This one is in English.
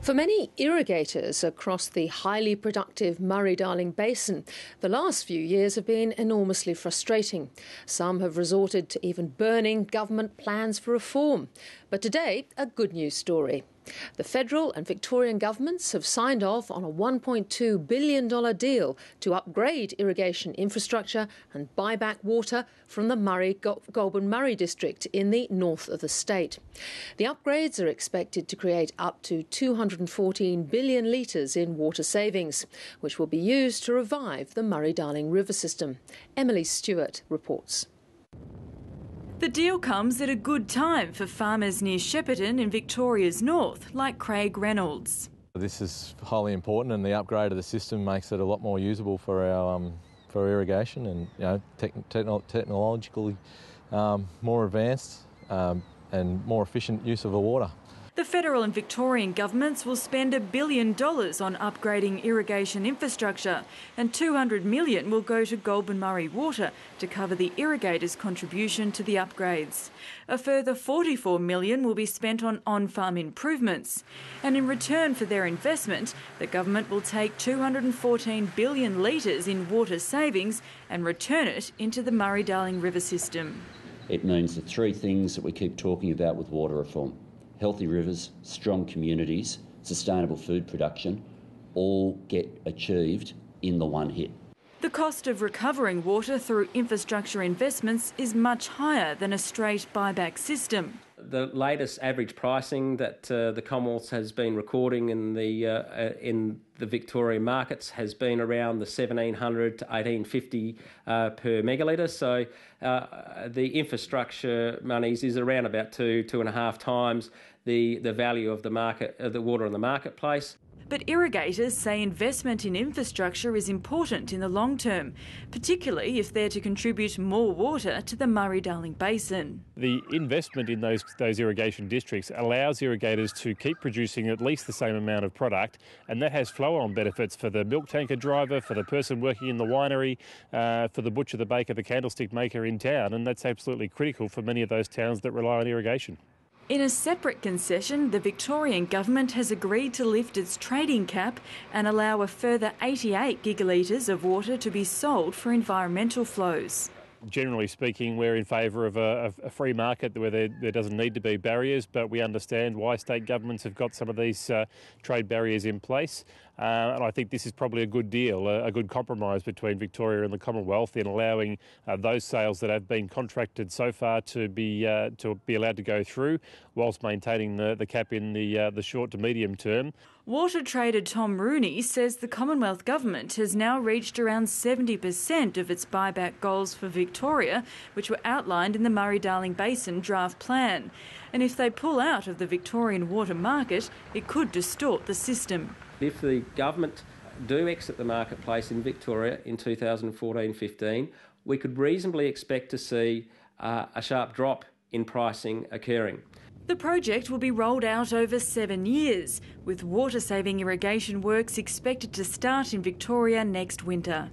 For many irrigators across the highly productive Murray-Darling Basin, the last few years have been enormously frustrating. Some have resorted to even burning government plans for reform. But today, a good news story. The Federal and Victorian governments have signed off on a $1.2 billion deal to upgrade irrigation infrastructure and buy back water from the Goulburn Murray district in the north of the state. The upgrades are expected to create up to 214 billion litres in water savings, which will be used to revive the Murray-Darling river system. Emily Stewart reports. The deal comes at a good time for farmers near Shepparton in Victoria's north, like Craig Reynolds. This is highly important, and the upgrade of the system makes it a lot more usable for our irrigation, and technologically more advanced and more efficient use of the water. The Federal and Victorian governments will spend $1 billion on upgrading irrigation infrastructure, and $200 million will go to Goulburn Murray Water to cover the irrigators' contribution to the upgrades. A further $44 million will be spent on on-farm improvements. And in return for their investment, the government will take 214 billion litres in water savings and return it into the Murray-Darling river system. It means the three things that we keep talking about with water reform: healthy rivers, strong communities, sustainable food production, all get achieved in the one hit. The cost of recovering water through infrastructure investments is much higher than a straight buyback system. The latest average pricing that the Commonwealth has been recording in the Victorian markets has been around the $1,700 to $1,850 per megalitre. So the infrastructure monies is around about two and a half times the value of the market, the water in the marketplace. But irrigators say investment in infrastructure is important in the long term, particularly if they're to contribute more water to the Murray-Darling Basin. The investment in those irrigation districts allows irrigators to keep producing at least the same amount of product, and that has flow-on benefits for the milk tanker driver, for the person working in the winery, for the butcher, the baker, the candlestick maker in town, and that's absolutely critical for many of those towns that rely on irrigation. In a separate concession, the Victorian government has agreed to lift its trading cap and allow a further 88 gigalitres of water to be sold for environmental flows. Generally speaking, we're in favour of a free market where there doesn't need to be barriers, but we understand why state governments have got some of these trade barriers in place. And I think this is probably a good deal, a good compromise between Victoria and the Commonwealth in allowing those sales that have been contracted so far to be allowed to go through, whilst maintaining the cap in the short to medium term. Water trader Tom Rooney says the Commonwealth Government has now reached around 70% of its buyback goals for Victoria, which were outlined in the Murray-Darling Basin draft plan. And if they pull out of the Victorian water market, it could distort the system. If the government do exit the marketplace in Victoria in 2014-15, we could reasonably expect to see a sharp drop in pricing occurring. The project will be rolled out over 7 years, with water-saving irrigation works expected to start in Victoria next winter.